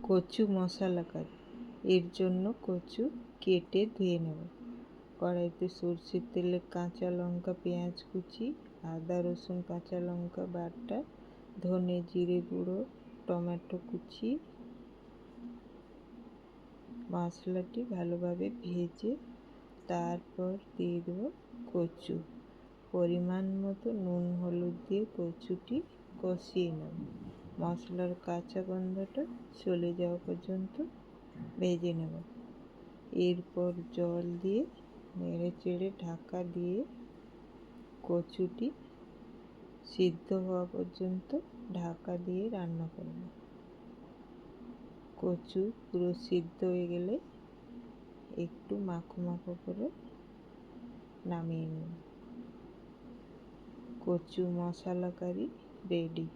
কচু মশলা কারি। এর জন্য কচু কেটে ধুয়ে নেব। কড়াইতে সরষের তেলে কাঁচা লঙ্কা, পেঁয়াজ কুচি, আদা রসুন কাঁচা লঙ্কা বাটা, ধনে জিরে গুঁড়ো, টমেটো কুচি, মশলাটি ভালোভাবে ভেজে তারপর দিয়ে দেবো কচু। পরিমাণ মতো নুন হলুদ দিয়ে কচুটি কষিয়ে নেব। মশলার কাঁচা গন্ধটা চলে যাওয়া পর্যন্ত ভেজে নেব। এরপর জল দিয়ে নেড়ে চেড়ে ঢাকা দিয়ে কচুটি সিদ্ধ হওয়া পর্যন্ত ঢাকা দিয়ে রান্না করব। কচু পুরো সিদ্ধ হয়ে গেলে একটু মাখো মাখো করে নামিয়ে নেব। কচু মশলা কারি রেডি।